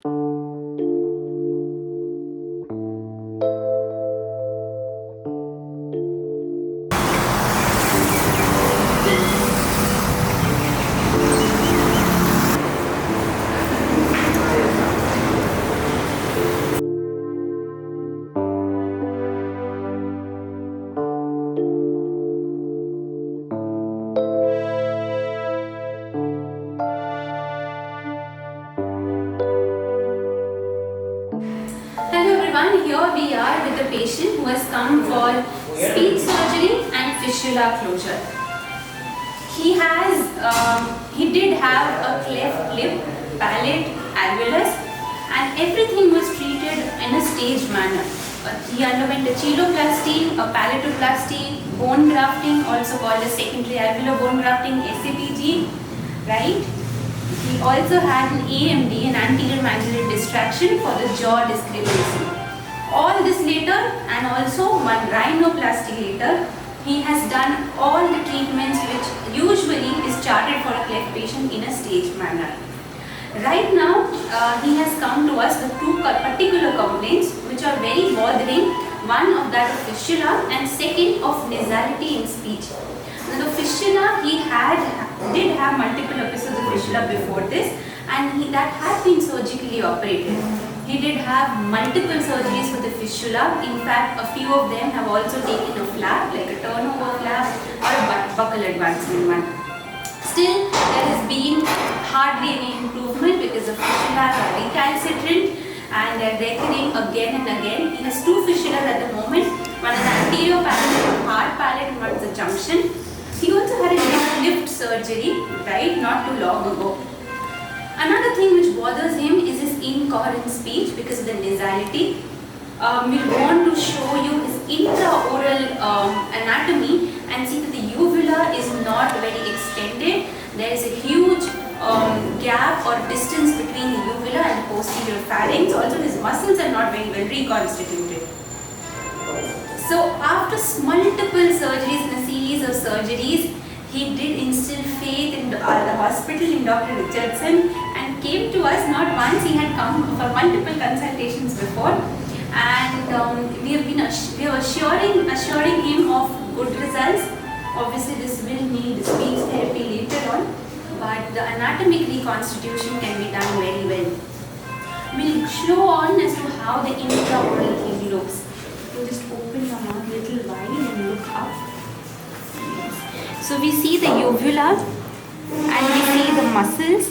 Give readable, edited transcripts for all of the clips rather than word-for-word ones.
Here we are with a patient who has come for speech surgery and fistula closure. He did have a cleft lip, palate, alveolus, and everything was treated in a staged manner. He underwent a cheiloplasty, a palatoplasty, bone grafting, also called a secondary alveolar bone grafting, SABG, right? He also had an AMD, an anterior mandibular distraction for the jaw discrepancy. All this later, and also one rhinoplasty later, he has done all the treatments which usually is charted for a cleft patient in a staged manner. Right now, he has come to us with two particular complaints which are very bothering. One of that of fistula and second of nasality in speech. Now the fistula, he did have multiple episodes of fistula before this, and that had been surgically operated. He did have multiple surgeries for the fistula. In fact, a few of them have also taken a flap, like a turnover flap or a buccal advancement one. Still, there has been hardly any improvement because the fistulas are recalcitrant and they are recurring again and again. He has two fistulas at the moment. One is anterior palate and hard palate, and one is the junction. He also had a lift surgery, right, not too long ago. Another thing which bothers him is his incoherent speech because of the nasality. We want to show you his intraoral anatomy and see that the uvula is not very extended. There is a huge gap or distance between the uvula and the posterior pharynx. Also, his muscles are not very well reconstituted. So, after multiple surgeries and a series of surgeries, he did instill faith in the hospital, in Dr. Richardson, and came to us not once. He had come for multiple consultations before, and we are assuring him of good results. Obviously, this will need speech therapy later on, but the anatomic reconstitution can be done very well. We'll show on as to how the intraoral thing looks. You just open your mouth a little wide and look up. So we see the uvula and we see the muscles.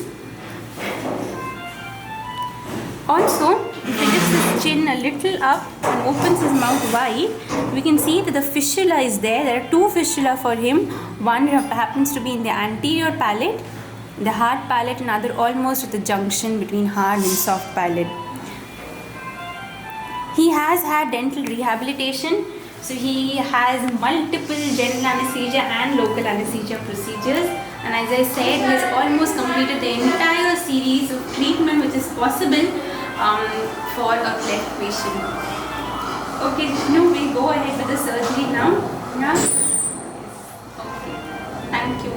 Also, if he lifts his chin a little up and opens his mouth wide, we can see that the fistula is there. There are two fistula for him. One happens to be in the anterior palate, the hard palate, and other almost at the junction between hard and soft palate. He has had dental rehabilitation. So he has multiple general anesthesia and local anesthesia procedures, and as I said, he has almost completed the entire series of treatment which is possible for a cleft patient. Okay, we'll go ahead with the surgery now. Yeah? Okay, thank you.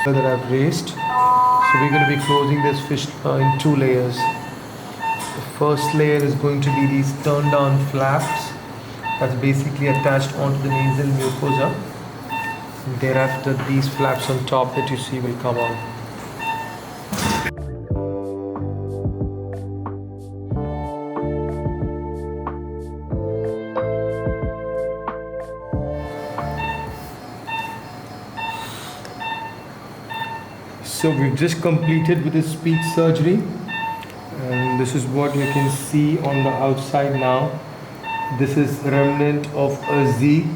That I've raised. So we're going to be closing this fish in two layers. The first layer is going to be these turn down flaps that's basically attached onto the nasal mucosa. Thereafter, these flaps on top that you see will come on. So we've just completed with the speech surgery, and this is what you can see on the outside now. This is remnant of a Z.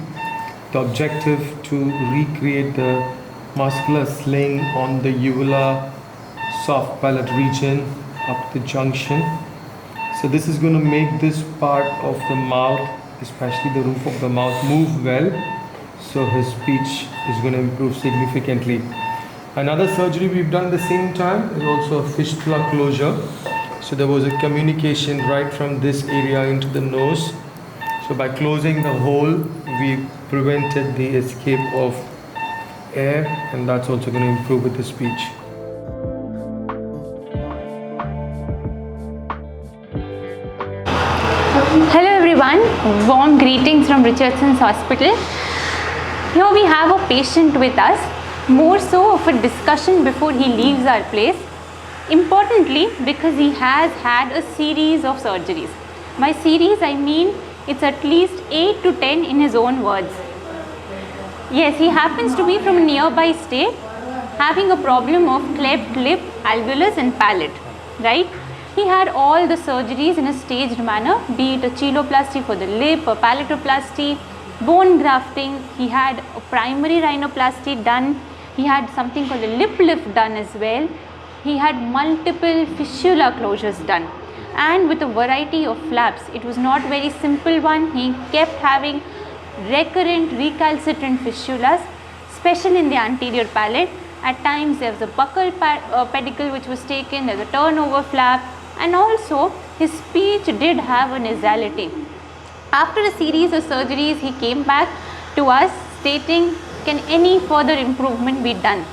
The objective to recreate the muscular sling on the uvula soft palate region up the junction. So this is going to make this part of the mouth, especially the roof of the mouth, move well. So his speech is going to improve significantly. Another surgery we've done at the same time is also a fistula closure. So there was a communication right from this area into the nose. So by closing the hole, we prevented the escape of air, and that's also going to improve with the speech. Hello everyone, warm greetings from Richardsons Hospital. Here we have a patient with us, more so of a discussion before he leaves our place. Importantly, because he has had a series of surgeries. By series, I mean it's at least 8 to 10 in his own words. Yes, he happens to be from a nearby state, having a problem of cleft lip, alveolus and palate, right? He had all the surgeries in a staged manner, be it a cheiloplasty for the lip, a palatoplasty, bone grafting. He had a primary rhinoplasty done. He had something called a lip lift done as well. He had multiple fistula closures done, and with a variety of flaps. It was not very simple one. He kept having recurrent recalcitrant fistulas, especially in the anterior palate. At times there was a buccal pedicle which was taken, there was a turnover flap, and also his speech did have a nasality. After a series of surgeries, he came back to us stating, can any further improvement be done?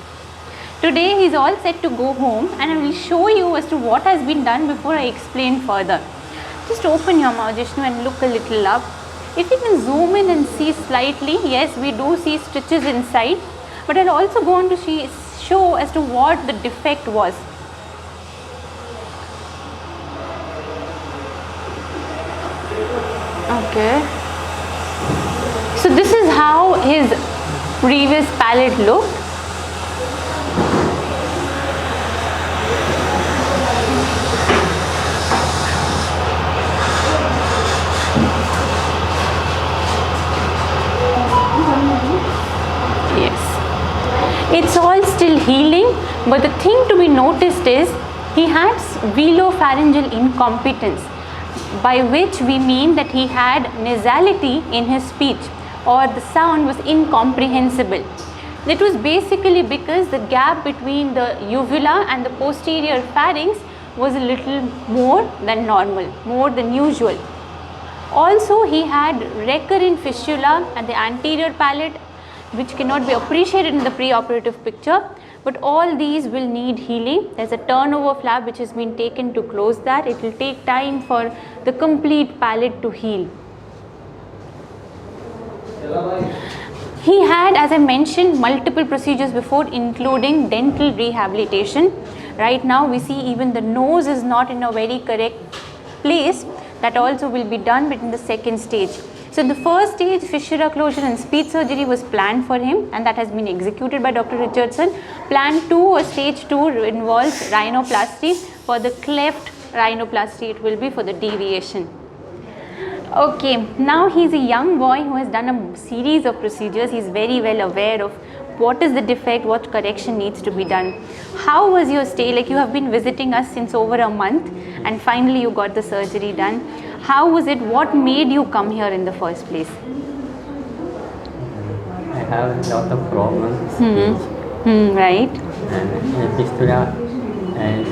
Today he is all set to go home, and I will show you as to what has been done before I explain further. Just open your mouth, Jishnu, and look a little up. If you can zoom in and see slightly, yes, we do see stitches inside, but I'll also go on to show as to what the defect was. Okay. So this is how his previous palate looked. It's all still healing, but the thing to be noticed is he had velopharyngeal incompetence, by which we mean that he had nasality in his speech, or the sound was incomprehensible. It was basically because the gap between the uvula and the posterior pharynx was a little more than normal, more than usual. Also, he had recurrent fistula at the anterior palate, which cannot be appreciated in the preoperative picture, but all these will need healing. There's a turnover flap which has been taken to close that. It will take time for the complete palate to heal. He had, as I mentioned, multiple procedures before, including dental rehabilitation. Right now we see even the nose is not in a very correct place. That also will be done, but in the second stage. So in the first stage, fistula closure and speech surgery was planned for him, and that has been executed by Dr. Richardson. Plan 2 or stage 2 involves rhinoplasty. For the cleft rhinoplasty, it will be for the deviation. Okay, now he's a young boy who has done a series of procedures. He's very well aware of what is the defect, what correction needs to be done. How was your stay? Like, you have been visiting us since over a month, and finally you got the surgery done. How was it? What made you come here in the first place? I have a lot of problems. Right. And fistula, and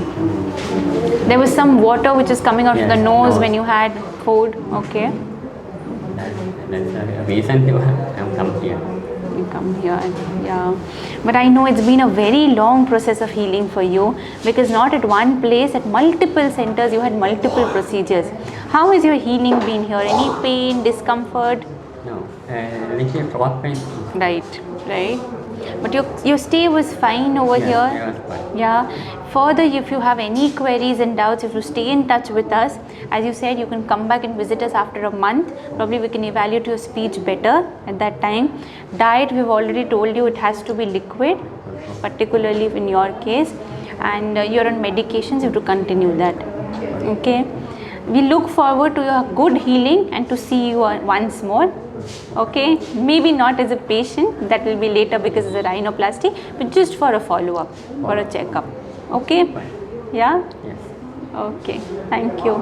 there was some water which is coming out of the nose when you had food. Okay. that's the reason I am come here. You come here, yeah. But I know it's been a very long process of healing for you, because not at one place, at multiple centers, you had multiple procedures. How is your healing been here? Any pain, discomfort? No, little throat pain. Right, right. But your stay was fine over Yeah, here. it was fine. Yeah. Further, if you have any queries and doubts, if you stay in touch with us, as you said, you can come back and visit us after a month. Probably we can evaluate your speech better at that time. Diet, we've already told you, it has to be liquid, particularly in your case. And you're on medications, you have to continue that. Okay. We look forward to your good healing and to see you once more. Okay, maybe not as a patient, that will be later because it's a rhinoplasty, but just for a follow-up, for a checkup. Okay? Yeah? Yes. Okay, thank you.